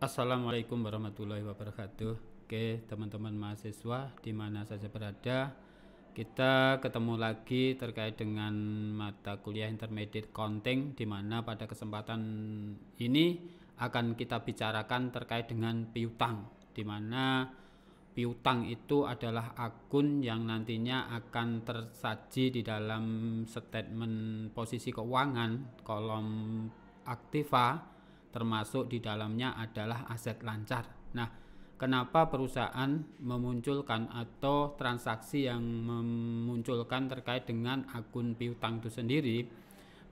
Assalamualaikum warahmatullahi wabarakatuh. Oke, teman-teman mahasiswa di mana saja berada, kita ketemu lagi terkait dengan mata kuliah Intermediate Accounting, di mana pada kesempatan ini akan kita bicarakan terkait dengan piutang, di mana piutang itu adalah akun yang nantinya akan tersaji di dalam statement posisi keuangan kolom aktiva, termasuk di dalamnya adalah aset lancar. Nah, kenapa perusahaan memunculkan atau transaksi yang memunculkan terkait dengan akun piutang itu sendiri?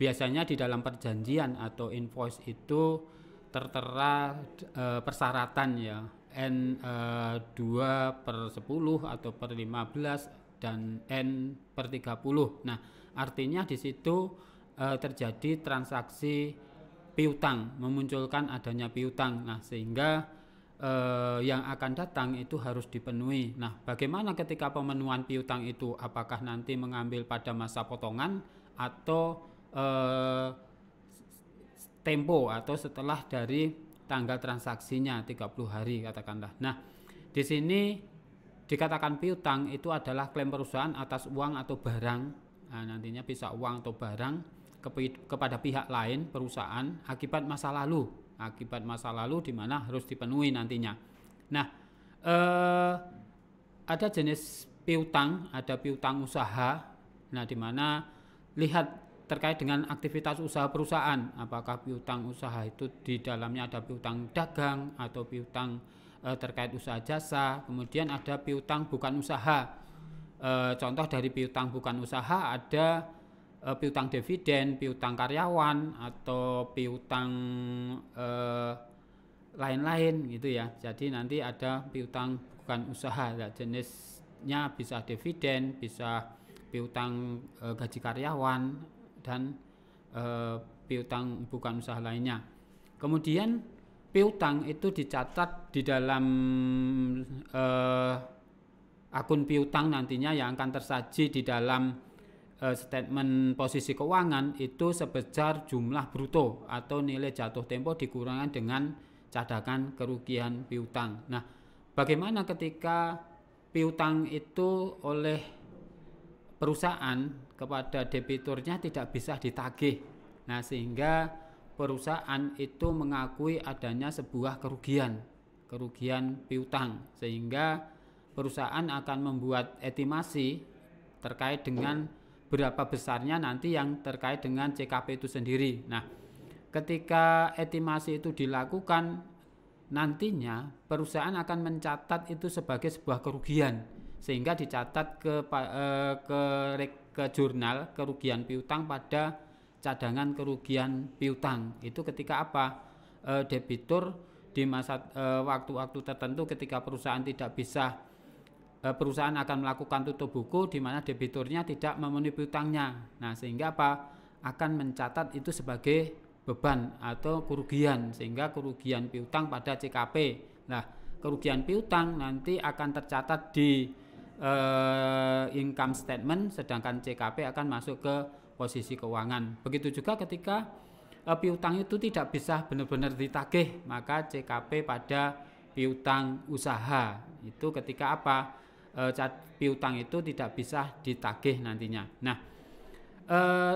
Biasanya di dalam perjanjian atau invoice itu tertera persyaratan ya, N2/10 atau per 15 dan N/30. Nah, artinya di situ terjadi transaksi piutang, memunculkan adanya piutang. Nah, sehingga yang akan datang itu harus dipenuhi. Nah, bagaimana ketika pemenuhan piutang itu? Apakah nanti mengambil pada masa potongan atau tempo atau setelah dari tanggal transaksinya 30 hari katakanlah. Nah, di sini dikatakan piutang itu adalah klaim perusahaan atas uang atau barang. Nah, nantinya bisa uang atau barang kepada pihak lain perusahaan akibat masa lalu di mana harus dipenuhi nantinya. Nah, ada jenis piutang, ada piutang usaha. Nah, di mana lihat terkait dengan aktivitas usaha perusahaan, apakah piutang usaha itu di dalamnya ada piutang dagang atau piutang terkait usaha jasa. Kemudian ada piutang bukan usaha. Contoh dari piutang bukan usaha ada piutang dividen, piutang karyawan, atau piutang lain-lain gitu ya. Jadi nanti ada piutang bukan usaha, ya, jenisnya bisa dividen, bisa piutang gaji karyawan, dan piutang bukan usaha lainnya. Kemudian piutang itu dicatat di dalam akun piutang nantinya yang akan tersaji di dalam statement posisi keuangan itu sebesar jumlah bruto atau nilai jatuh tempo dikurangkan dengan cadangan kerugian piutang. Nah, bagaimana ketika piutang itu oleh perusahaan kepada debiturnya tidak bisa ditagih? Nah, sehingga perusahaan itu mengakui adanya sebuah kerugian piutang, sehingga perusahaan akan membuat estimasi terkait dengan berapa besarnya nanti yang terkait dengan CKP itu sendiri. Nah, ketika estimasi itu dilakukan, nantinya perusahaan akan mencatat itu sebagai sebuah kerugian, sehingga dicatat ke jurnal kerugian piutang pada cadangan kerugian piutang. Itu ketika apa? Debitur di masa waktu-waktu tertentu ketika perusahaan tidak bisa, perusahaan akan melakukan tutup buku di mana debiturnya tidak memenuhi piutangnya. Nah, sehingga apa? Akan mencatat itu sebagai beban atau kerugian, sehingga kerugian piutang pada CKP. Nah, kerugian piutang nanti akan tercatat di income statement, sedangkan CKP akan masuk ke posisi keuangan. Begitu juga ketika piutang itu tidak bisa benar-benar ditagih, maka CKP pada piutang usaha. Itu ketika apa? Piutang itu tidak bisa ditagih nantinya. Nah,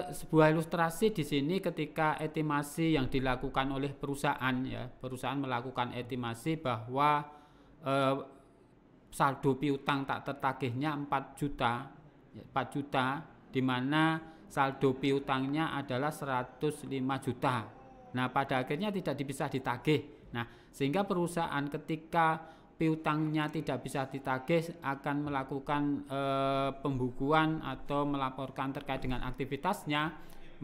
sebuah ilustrasi di sini ketika estimasi yang dilakukan oleh perusahaan, ya, perusahaan melakukan estimasi bahwa saldo piutang tak tertagihnya 4 juta, di mana saldo piutangnya adalah 105 juta. Nah, pada akhirnya tidak bisa ditagih. Nah, sehingga perusahaan ketika piutangnya tidak bisa ditagih akan melakukan pembukuan atau melaporkan terkait dengan aktivitasnya,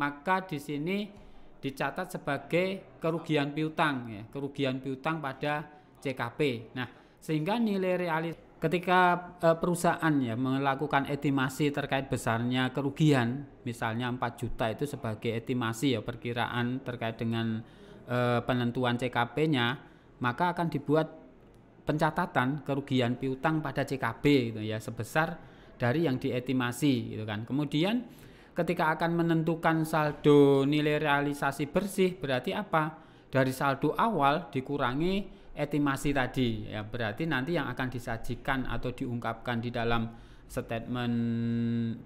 maka di sini dicatat sebagai kerugian piutang, ya, kerugian piutang pada CKP. Nah, sehingga nilai realitas ketika perusahaan ya melakukan estimasi terkait besarnya kerugian, misalnya 4 juta itu sebagai estimasi ya perkiraan terkait dengan penentuan CKP-nya, maka akan dibuat pencatatan kerugian piutang pada CKP gitu ya, sebesar dari yang diestimasi gitu kan. Kemudian ketika akan menentukan saldo nilai realisasi bersih berarti apa? dari saldo awal dikurangi estimasi tadi ya, berarti nanti yang akan disajikan atau diungkapkan di dalam statement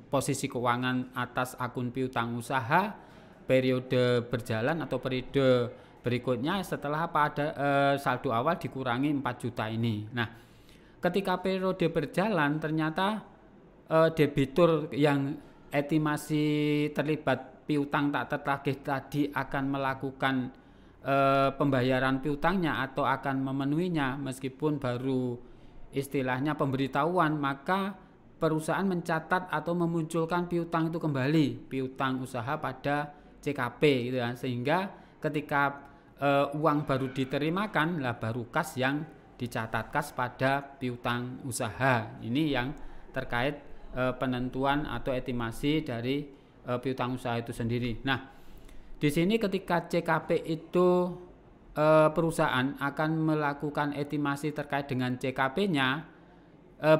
posisi keuangan atas akun piutang usaha periode berjalan atau periode berikutnya setelah pada saldo awal dikurangi 4 juta ini. Nah, ketika periode berjalan ternyata debitur yang estimasi terlibat piutang tak tertagih tadi akan melakukan pembayaran piutangnya atau akan memenuhinya meskipun baru istilahnya pemberitahuan, maka perusahaan mencatat atau memunculkan piutang itu kembali, piutang usaha pada CKP gitu ya, sehingga ketika uang baru diterimakan lah baru kas yang dicatat kas pada piutang usaha. Ini yang terkait penentuan atau estimasi dari piutang usaha itu sendiri. Nah, di sini ketika CKP itu perusahaan akan melakukan estimasi terkait dengan CKP-nya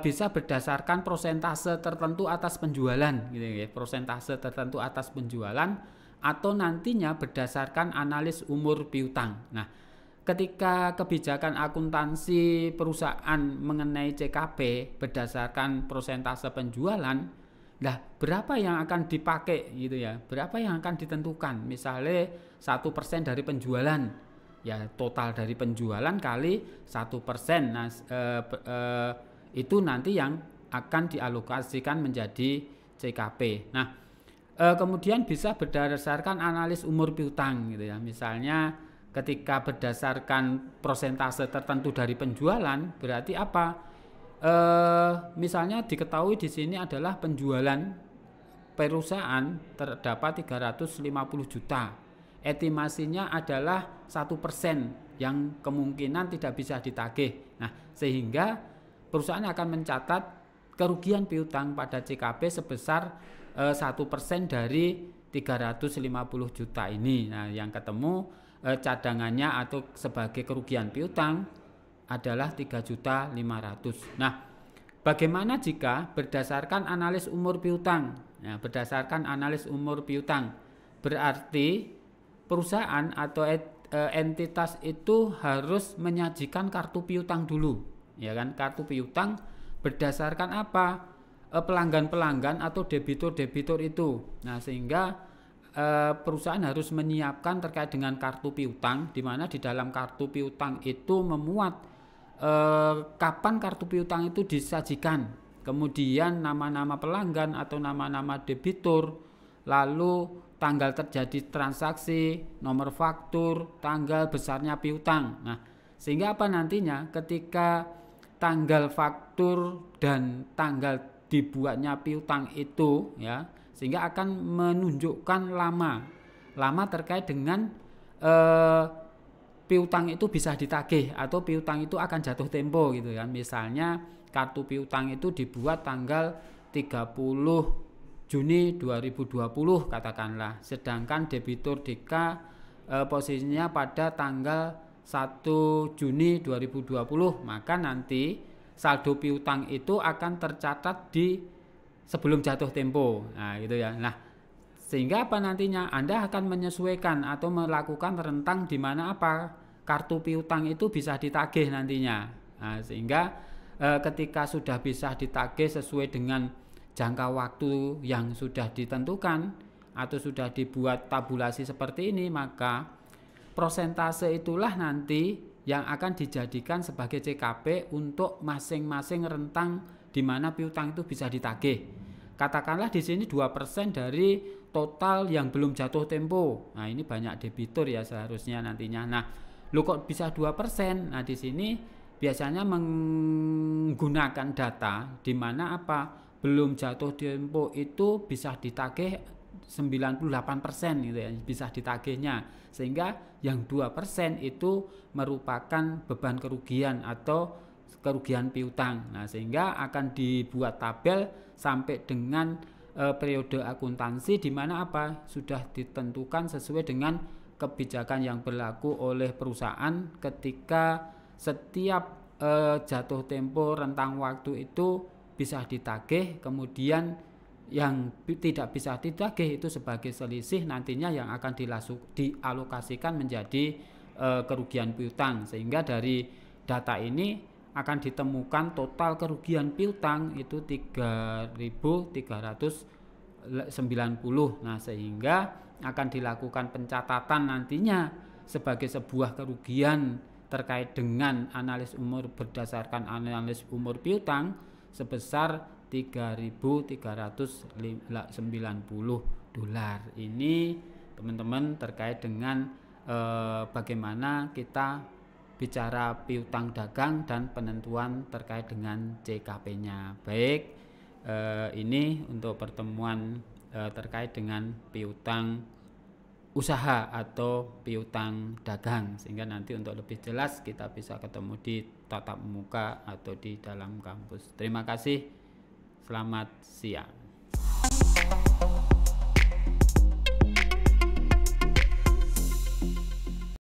bisa berdasarkan persentase tertentu atas penjualan gitu ya, persentase tertentu atas penjualan atau nantinya berdasarkan analis umur piutang. Nah, ketika kebijakan akuntansi perusahaan mengenai CKP berdasarkan persentase penjualan, nah, berapa yang akan dipakai gitu ya? Berapa yang akan ditentukan? Misalnya 1% dari penjualan, ya total dari penjualan kali 1%. Nah, itu nanti yang akan dialokasikan menjadi CKP. Nah, kemudian bisa berdasarkan analis umur piutang gitu ya. Misalnya ketika berdasarkan persentase tertentu dari penjualan, berarti apa? Misalnya diketahui di sini adalah penjualan perusahaan terdapat 350 juta. Estimasinya adalah 1% yang kemungkinan tidak bisa ditagih. Nah, sehingga perusahaan akan mencatat kerugian piutang pada CKP sebesar 1% dari 350 juta ini. Nah, yang ketemu cadangannya atau sebagai kerugian piutang adalah 3.500.000. Nah, bagaimana jika berdasarkan analis umur piutang? Nah, berdasarkan analis umur piutang berarti perusahaan atau entitas itu harus menyajikan kartu piutang dulu, ya kan? Kartu piutang berdasarkan apa? Pelanggan-pelanggan atau debitur-debitur itu. Nah, sehingga perusahaan harus menyiapkan terkait dengan kartu piutang, di mana di dalam kartu piutang itu memuat kapan kartu piutang itu disajikan, kemudian nama-nama pelanggan atau nama-nama debitur, lalu tanggal terjadi transaksi, nomor faktur, tanggal besarnya piutang. Nah, sehingga apa nantinya ketika tanggal faktur dan tanggal dibuatnya piutang itu ya, sehingga akan menunjukkan lama terkait dengan piutang itu bisa ditagih atau piutang itu akan jatuh tempo gitu kan. Misalnya kartu piutang itu dibuat tanggal 30 Juni 2020 katakanlah, sedangkan debitur DK posisinya pada tanggal 1 Juni 2020, maka nanti saldo piutang itu akan tercatat di sebelum jatuh tempo. Nah, gitu ya. Nah, sehingga apa nantinya Anda akan menyesuaikan atau melakukan rentang di mana apa kartu piutang itu bisa ditagih nantinya. Nah, sehingga ketika sudah bisa ditagih sesuai dengan jangka waktu yang sudah ditentukan atau sudah dibuat tabulasi seperti ini, maka persentase itulah nanti yang akan dijadikan sebagai CKP untuk masing-masing rentang di mana piutang itu bisa ditagih. Katakanlah di sini 2% dari total yang belum jatuh tempo. Nah, ini banyak debitur ya seharusnya nantinya. Nah, lu kok bisa 2%? Nah, di sini biasanya menggunakan data di mana apa? Belum jatuh tempo itu bisa ditagih 98% gitu ya, bisa ditagihnya. Sehingga yang 2% itu merupakan beban kerugian atau kerugian piutang. Nah, sehingga akan dibuat tabel sampai dengan periode akuntansi di mana apa? Sudah ditentukan sesuai dengan kebijakan yang berlaku oleh perusahaan ketika setiap jatuh tempo rentang waktu itu bisa ditagih, kemudian yang tidak bisa ditagih itu sebagai selisih nantinya yang akan dialokasikan menjadi kerugian piutang, sehingga dari data ini akan ditemukan total kerugian piutang itu 3.390. Nah, sehingga akan dilakukan pencatatan nantinya sebagai sebuah kerugian terkait dengan berdasarkan analis umur piutang sebesar $3.390. Ini teman-teman terkait dengan bagaimana kita bicara piutang dagang dan penentuan terkait dengan CKP-nya. Baik, ini untuk pertemuan terkait dengan piutang usaha atau piutang dagang, sehingga nanti untuk lebih jelas kita bisa ketemu di tatap muka atau di dalam kampus. Terima kasih, selamat siang.